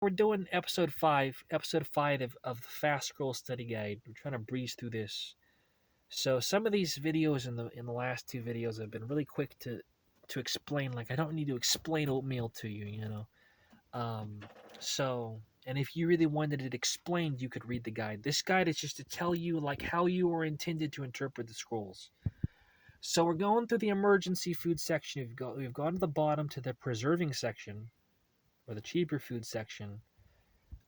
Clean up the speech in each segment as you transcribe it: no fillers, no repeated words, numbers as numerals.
We're doing episode 5 of the Fast Scroll Study Guide. We're trying to breeze through this. So some of these videos in the last two videos have been really quick to explain. Like I don't need to explain oatmeal to you, you know. Um, and if you really wanted it explained, you could read the guide. This guide is just to tell you like how you are intended to interpret the scrolls. So we're going through the emergency food section. We've gone to the bottom to the preserving section or the cheaper food section.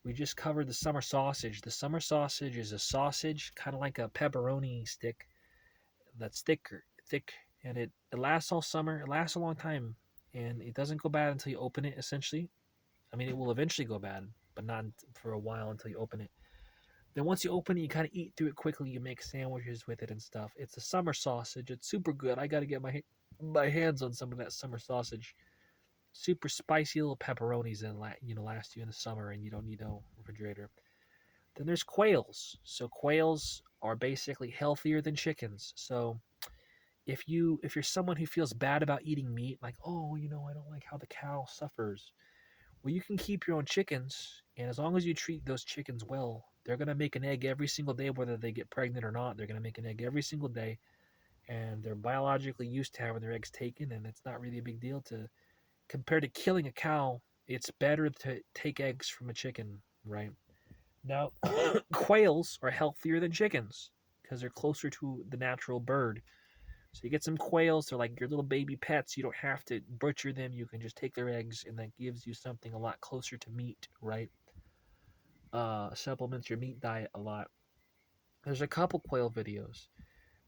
We just covered the summer sausage. The summer sausage is a sausage, kind of like a pepperoni stick, that's thick, and it lasts all summer. It lasts a long time, and it doesn't go bad until you open it. Essentially, I mean, it will eventually go bad, but not for a while until you open it. Then once you open it, you kind of eat through it quickly. You make sandwiches with it and stuff. It's a summer sausage. It's super good. I got to get my hands on some of that summer sausage. Super spicy little pepperonis and last you in the summer, and you don't need no refrigerator. Then there's quails. So quails are basically healthier than chickens. So if you're someone who feels bad about eating meat, like, oh, I don't like how the cow suffers. Well, you can keep your own chickens, and as long as you treat those chickens well, they're gonna make an egg every single day, whether they get pregnant or not. They're gonna make an egg every single day, and they're biologically used to having their eggs taken, and it's not really a big deal to compared to killing a cow. It's better to take eggs from a chicken, right? Now, quails are healthier than chickens because they're closer to the natural bird. So you get some quails, they're like your little baby pets. You don't have to butcher them. You can just take their eggs, and that gives you something a lot closer to meat, right? Supplements your meat diet a lot. There's a couple quail videos.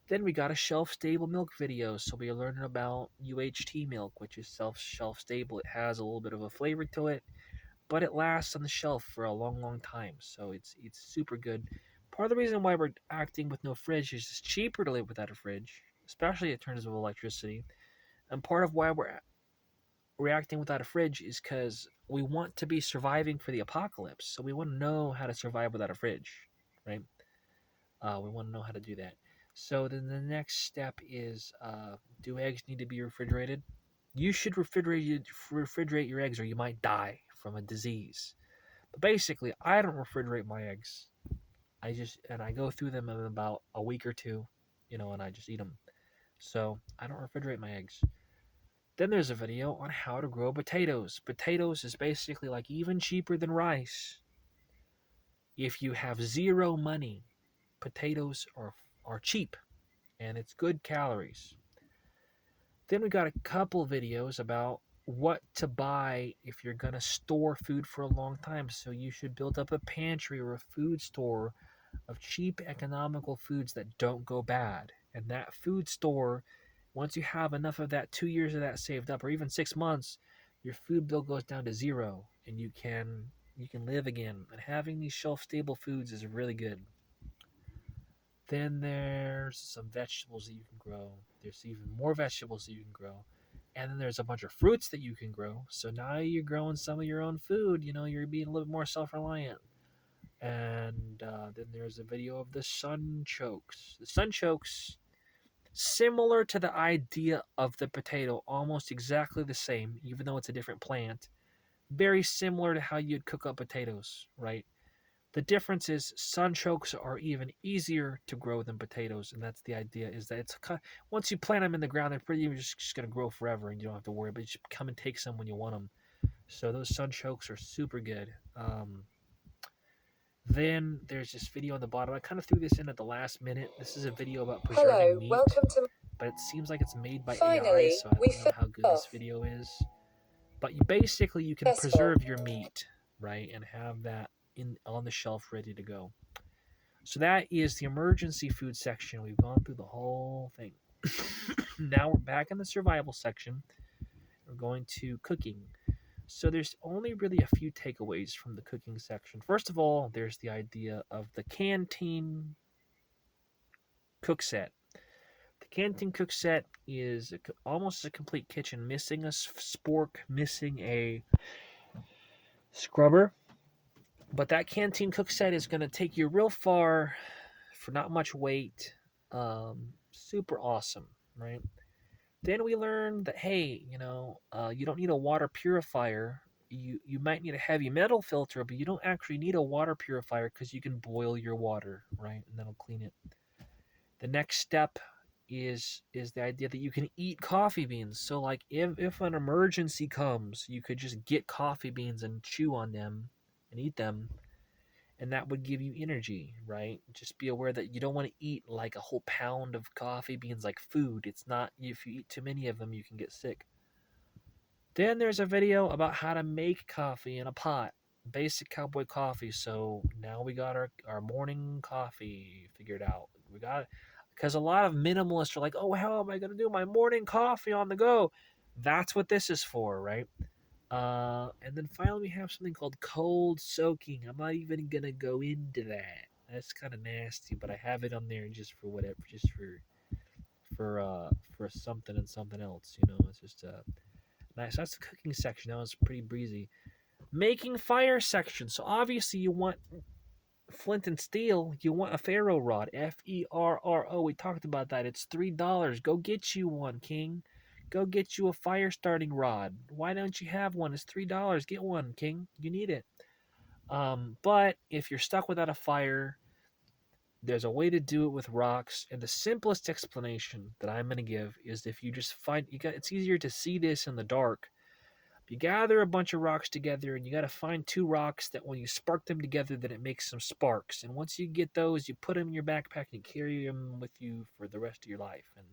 Then we got a shelf-stable milk video. So we are learning about UHT milk, which is shelf-stable. It has a little bit of a flavor to it, but it lasts on the shelf for a long, long time. So it's super good. Part of the reason why we're acting with no fridge is it's cheaper to live without a fridge, especially in terms of electricity. And part of why we're reacting without a fridge is because we want to be surviving for the apocalypse. So we want to know how to survive without a fridge, right? We want to know how to do that. So then the next step is, do eggs need to be refrigerated? You should refrigerate your eggs, or you might die from a disease. But basically, I don't refrigerate my eggs. I go through them in about a week or two, and I just eat them. So I don't refrigerate my eggs. Then there's a video on how to grow potatoes. Potatoes is basically like even cheaper than rice. If you have zero money, potatoes are cheap, and it's good calories. Then we got a couple videos about what to buy if you're going to store food for a long time. So you should build up a pantry or a food store of cheap, economical foods that don't go bad. And that food store, once you have enough of that, 2 years of that saved up, or even 6 months, your food bill goes down to zero, and you can live again. And having these shelf-stable foods is really good. Then there's some vegetables that you can grow. There's even more vegetables that you can grow. And then there's a bunch of fruits that you can grow. So now you're growing some of your own food. You're being a little more self-reliant. And then there's a video of the sunchokes. The sunchokes, similar to the idea of the potato, almost exactly the same, even though it's a different plant. Very similar to how you'd cook up potatoes, right? The difference is sunchokes are even easier to grow than potatoes, and that's the idea. Is that once you plant them in the ground, they're pretty much just going to grow forever, and you don't have to worry. But you just come and take some when you want them. So those sunchokes are super good. Then there's this video on the bottom. I kind of threw this in at the last minute. This is a video about preserving Hello, meat, welcome to. but it seems like it's made by AI, Finally, so I we don't know how good this off. video is. But you can Successful. preserve your meat, right, and have that on the shelf ready to go. So that is the emergency food section. We've gone through the whole thing. Now we're back in the survival section. We're going to cooking. So there's only really a few takeaways from the cooking section. First of all, there's the idea of the canteen cook set. The canteen cook set is almost a complete kitchen, missing a spork, missing a scrubber. But that canteen cook set is going to take you real far for not much weight. Super awesome, right? Then we learned that, hey, you don't need a water purifier you might need a heavy metal filter, but you don't actually need a water purifier because you can boil your water, right? And that'll clean it. The next step is the idea that you can eat coffee beans. So like if an emergency comes, you could just get coffee beans and chew on them and eat them, and that would give you energy, right? Just be aware that you don't want to eat like a whole pound of coffee beans like food. It's not, if you eat too many of them, you can get sick. Then there's a video about how to make coffee in a pot. Basic cowboy coffee. So now we got our morning coffee figured out. We got, because a lot of minimalists are like, oh, how am I going to do my morning coffee on the go? That's what this is for, right? And then finally we have something called cold soaking. I'm not even going to go into that. That's kind of nasty, but I have it on there just for whatever, just for something and something else, you know. It's just nice. That's the cooking section. That was pretty breezy. Making fire section. So obviously you want flint and steel. You want a ferro rod. Ferro. We talked about that. It's $3. Go get you one, King. Go get you a fire starting rod. Why don't you have one? It's $3. Get one, King. You need it. But if you're stuck without a fire, there's a way to do it with rocks. And the simplest explanation that I'm going to give is if you just find, it's easier to see this in the dark. You gather a bunch of rocks together, and you got to find two rocks that when you spark them together, that it makes some sparks. And once you get those, you put them in your backpack and carry them with you for the rest of your life. And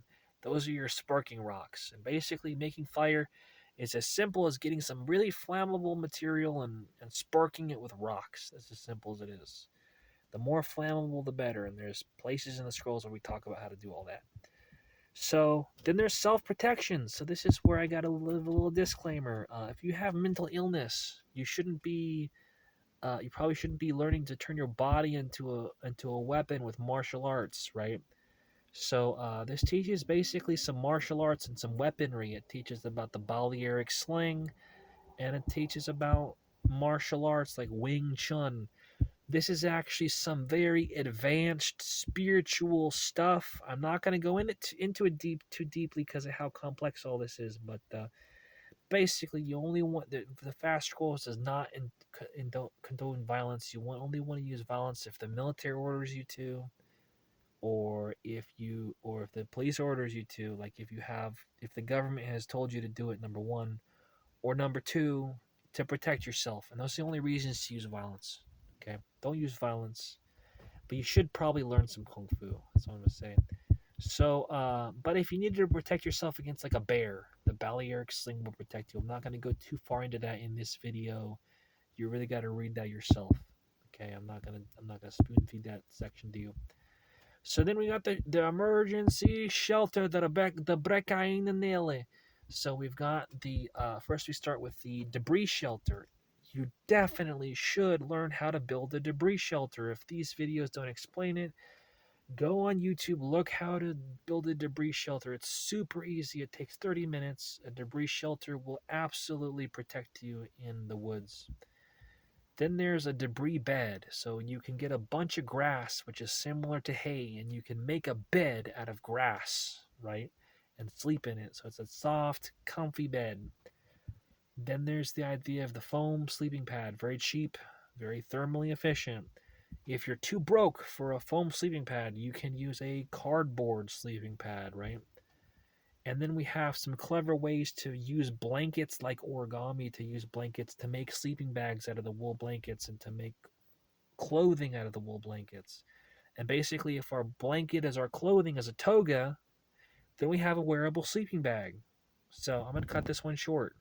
those are your sparking rocks. And basically, making fire is as simple as getting some really flammable material and sparking it with rocks. That's as simple as it is. The more flammable, the better. And there's places in the scrolls where we talk about how to do all that. So then there's self-protection. So this is where I got a little disclaimer. If you have mental illness, you probably shouldn't be learning to turn your body into a weapon with martial arts, right? So this teaches basically some martial arts and some weaponry. It teaches about the Balearic sling, and it teaches about martial arts like Wing Chun. This is actually some very advanced spiritual stuff. I'm not going to go into it too deeply because of how complex all this is, but basically, you only want the fast scrolls does not condone violence. You only want to use violence if the military orders you to, or if the police orders you to. Like if the government has told you to do it, number one, or number two, to protect yourself. And those are the only reasons to use violence. Okay, don't use violence, but you should probably learn some kung fu. That's what I'm gonna say. So, but if you need to protect yourself against like a bear, the Balearic sling will protect you. I'm not gonna go too far into that in this video. You really got to read that yourself. Okay, I'm not gonna spoon feed that section to you. So then we got the emergency shelter, the Breccainanele. So we've got first we start with the debris shelter. You definitely should learn how to build a debris shelter. If these videos don't explain it, go on YouTube, look how to build a debris shelter. It's super easy. It takes 30 minutes. A debris shelter will absolutely protect you in the woods. Then there's a debris bed. So you can get a bunch of grass, which is similar to hay, and you can make a bed out of grass, right? And sleep in it. So it's a soft, comfy bed. Then there's the idea of the foam sleeping pad. Very cheap, very thermally efficient. If you're too broke for a foam sleeping pad, you can use a cardboard sleeping pad, right? And then we have some clever ways to use blankets like origami, to use blankets to make sleeping bags out of the wool blankets and to make clothing out of the wool blankets. And basically, if our blanket is our clothing as a toga, then we have a wearable sleeping bag. So I'm going to cut this one short.